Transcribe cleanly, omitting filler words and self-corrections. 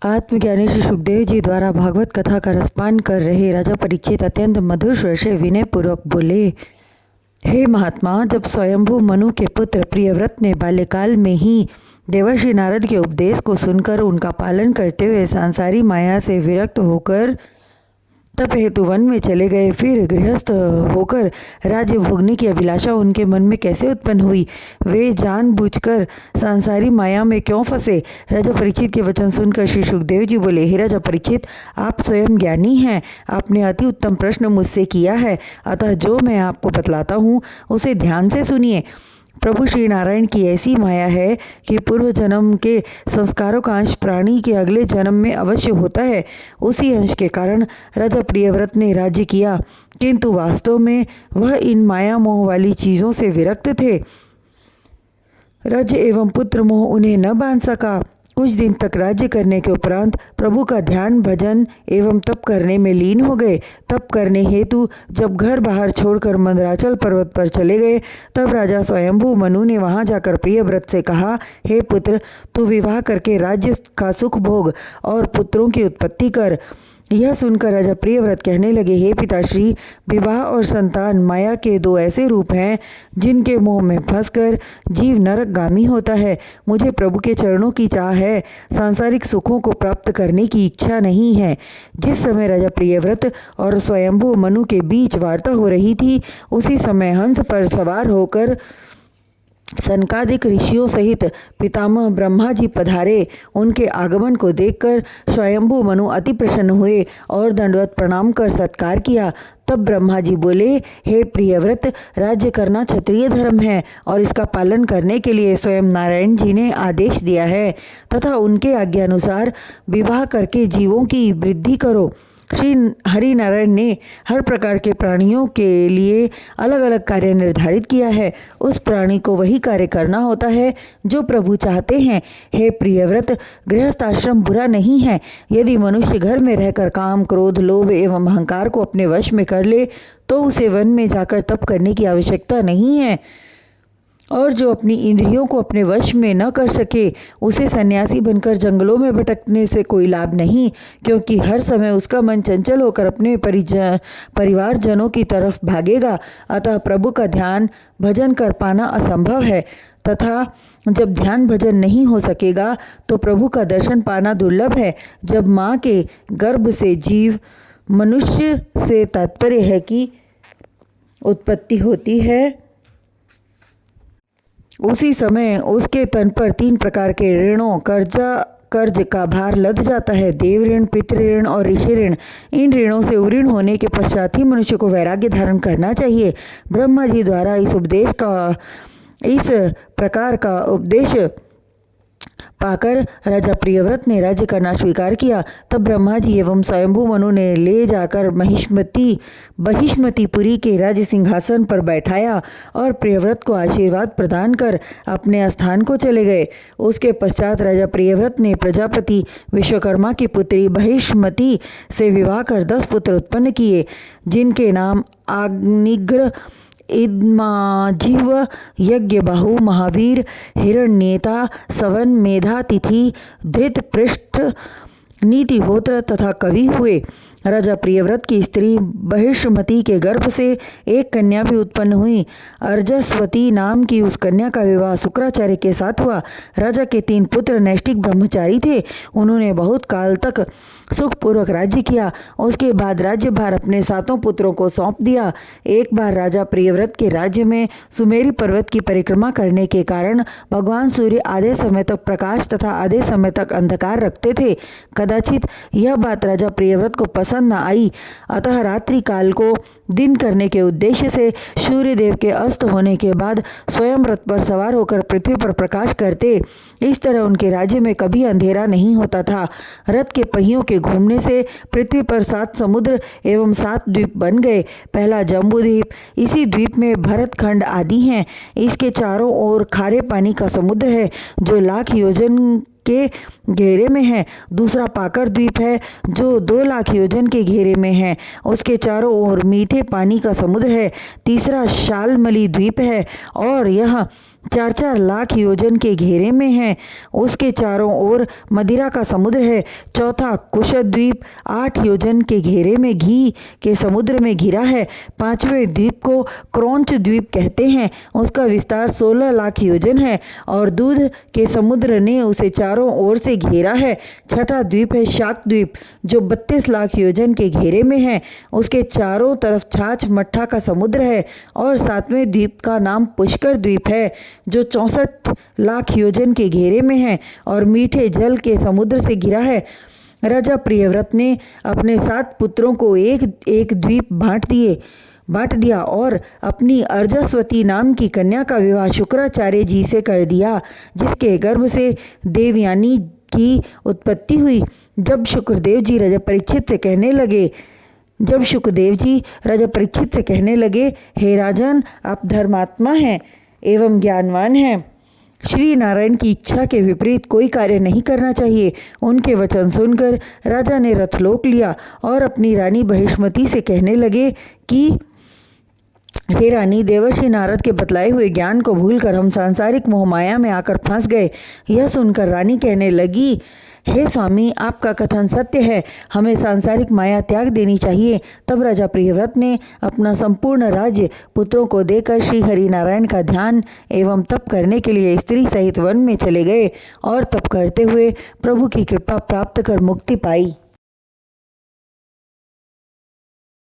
आत्मज्ञानी श्री सुखदेव जी द्वारा भागवत कथा का रसपान कर रहे राजा परीक्षित अत्यंत मधुर स्वर से विनय पूर्वक बोले, हे महात्मा, जब स्वयंभू मनु के पुत्र प्रियव्रत ने बाल्यकाल में ही देवर्षि नारद के उपदेश को सुनकर उनका पालन करते हुए सांसारी माया से विरक्त होकर तप हेतु वन में चले गए, फिर गृहस्थ होकर राज्य भोगने की अभिलाषा उनके मन में कैसे उत्पन्न हुई, वे जानबूझकर सांसारी माया में क्यों फंसे। राजा परीक्षित के वचन सुनकर श्री सुखदेव जी बोले, हे राजा परीक्षित, आप स्वयं ज्ञानी हैं, आपने अति उत्तम प्रश्न मुझसे किया है, अतः जो मैं आपको बतलाता हूँ उसे ध्यान से सुनिए। प्रभु श्री नारायण की ऐसी माया है कि पूर्व जन्म के संस्कारों का अंश प्राणी के अगले जन्म में अवश्य होता है। उसी अंश के कारण राजा प्रियव्रत ने राज्य किया, किंतु वास्तव में वह इन माया मोह वाली चीज़ों से विरक्त थे। राज्य एवं पुत्र मोह उन्हें न बांध सका। कुछ दिन तक राज्य करने के उपरांत प्रभु का ध्यान, भजन एवं तप करने में लीन हो गए। तप करने हेतु जब घर बाहर छोड़कर मंदराचल पर्वत पर चले गए, तब राजा स्वयंभू मनु ने वहां जाकर प्रियव्रत से कहा, हे पुत्र, तू विवाह करके राज्य का सुख भोग और पुत्रों की उत्पत्ति कर। यह सुनकर राजा प्रियव्रत कहने लगे, हे पिताश्री, विवाह और संतान माया के दो ऐसे रूप हैं जिनके मोह में फंसकर जीव नरकगामी होता है। मुझे प्रभु के चरणों की चाह है, सांसारिक सुखों को प्राप्त करने की इच्छा नहीं है। जिस समय राजा प्रियव्रत और स्वयंभू मनु के बीच वार्ता हो रही थी, उसी समय हंस पर सवार होकर सनकादिक ऋषियों सहित पितामह ब्रह्मा जी पधारे। उनके आगमन को देखकर स्वयंभू मनु अति प्रसन्न हुए और दंडवत प्रणाम कर सत्कार किया। तब ब्रह्मा जी बोले, हे प्रियव्रत, राज्य करना क्षत्रिय धर्म है और इसका पालन करने के लिए स्वयं नारायण जी ने आदेश दिया है, तथा उनके आज्ञानुसार विवाह करके जीवों की वृद्धि करो। श्री हरि नारायण ने हर प्रकार के प्राणियों के लिए अलग अलग कार्य निर्धारित किया है। उस प्राणी को वही कार्य करना होता है जो प्रभु चाहते हैं। हे प्रियव्रत, गृहस्थ आश्रम बुरा नहीं है। यदि मनुष्य घर में रहकर काम, क्रोध, लोभ एवं अहंकार को अपने वश में कर ले तो उसे वन में जाकर तप करने की आवश्यकता नहीं है, और जो अपनी इंद्रियों को अपने वश में न कर सके उसे सन्यासी बनकर जंगलों में भटकने से कोई लाभ नहीं, क्योंकि हर समय उसका मन चंचल होकर अपने परिवारजनों की तरफ भागेगा। अतः प्रभु का ध्यान भजन कर पाना असंभव है, तथा जब ध्यान भजन नहीं हो सकेगा तो प्रभु का दर्शन पाना दुर्लभ है। जब माँ के गर्भ से जीव, मनुष्य से तात्पर्य है, की उत्पत्ति होती है, उसी समय उसके तन पर 3 प्रकार के ऋणों, कर्ज का भार लद जाता है, देव ऋण, पितृ ऋण और ऋषि ऋण। इन ऋणों से उऋण होने के पश्चात ही मनुष्य को वैराग्य धारण करना चाहिए। ब्रह्मा जी द्वारा इस प्रकार का उपदेश पाकर राजा प्रियव्रत ने राज्य करना स्वीकार किया। तब ब्रह्मा जी एवं स्वयंभू मनु ने ले जाकर बहिष्मतिपुरी के राज्य सिंहासन पर बैठाया और प्रियव्रत को आशीर्वाद प्रदान कर अपने स्थान को चले गए। उसके पश्चात राजा प्रियव्रत ने प्रजापति विश्वकर्मा की पुत्री बहिष्मति से विवाह कर 10 पुत्र उत्पन्न किए, जिनके नाम अग्निग्र, इद्माजिह्व, यज्ञबाहु, महावीर, हिरण्येता, सवन, मेधा, तिथि, धृत, पृष्ठ, नीतिहोत्र तथा कवि हुए। राजा प्रियव्रत की स्त्री बहिष्मति के गर्भ से एक कन्या भी उत्पन्न हुई। अर्जस्वती नाम की उस कन्या का विवाह शुक्राचार्य के साथ हुआ। राजा के 3 पुत्र नैष्ठिक ब्रह्मचारी थे। उन्होंने बहुत काल तक सुखपूर्वक राज्य किया। उसके बाद राज्यभार अपने 7 पुत्रों को सौंप दिया। एक बार राजा प्रियव्रत के राज्य में सुमेरु पर्वत की परिक्रमा करने के कारण भगवान सूर्य आधे समय तक प्रकाश तथा आधे समय तक अंधकार रखते थे। कदाचित यह बात राजा प्रियव्रत को पसंद न आई, अतः रात्रि काल को दिन करने के उद्देश्य से सूर्य देव के अस्त होने के बाद स्वयं रथ पर सवार होकर पृथ्वी पर प्रकाश करते। इस तरह उनके राज्य में कभी अंधेरा नहीं होता था। रथ के पहियों के घूमने से पृथ्वी पर 7 समुद्र एवं 7 द्वीप बन गए। पहला जम्बू द्वीप, इसी द्वीप में भरतखंड आदि हैं। इसके चारों ओर खारे पानी का समुद्र है जो लाख योजन के घेरे में है। दूसरा पाकर द्वीप है जो 2 लाख योजन के घेरे में है, उसके चारों ओर मीठे पानी का समुद्र है। तीसरा शालमली द्वीप है और यह 4-4 लाख योजन के घेरे में है, उसके चारों ओर मदिरा का समुद्र है। चौथा कुशद द्वीप 8 योजन के घेरे में घी के समुद्र में घिरा है। 5वें द्वीप को क्रौंच द्वीप कहते हैं, उसका विस्तार 16 लाख योजन है और दूध के समुद्र ने उसे चारों ओर से घेरा है। छठा द्वीप है शाक द्वीप जो 32 लाख योजन के घेरे में है, उसके चारों तरफ छाछ मट्ठा का समुद्र है। और 7वें द्वीप का नाम पुष्कर द्वीप है जो 64 लाख योजन के घेरे में है और मीठे जल के समुद्र से घिरा है। राजा प्रियव्रत ने अपने 7 पुत्रों को एक एक द्वीप बांट दिया और अपनी अर्जास्वती नाम की कन्या का विवाह शुक्राचार्य जी से कर दिया, जिसके गर्भ से देवयानी की उत्पत्ति हुई। जब सुखदेव जी राजा परीक्षित से कहने लगे, हे राजन, आप धर्मात्मा हैं एवं ज्ञानवान हैं, श्री नारायण की इच्छा के विपरीत कोई कार्य नहीं करना चाहिए। उनके वचन सुनकर राजा ने रथलोक लिया और अपनी रानी बहिष्मती से कहने लगे कि हे रानी, देवर्षि नारद के बतलाए हुए ज्ञान को भूलकर हम सांसारिक मोहमाया में आकर फंस गए। यह सुनकर रानी कहने लगी, हे स्वामी, आपका कथन सत्य है, हमें सांसारिक माया त्याग देनी चाहिए। तब राजा प्रियव्रत ने अपना संपूर्ण राज्य पुत्रों को देकर श्री हरि नारायण का ध्यान एवं तप करने के लिए स्त्री सहित वन में चले गए और तप करते हुए प्रभु की कृपा प्राप्त कर मुक्ति पाई।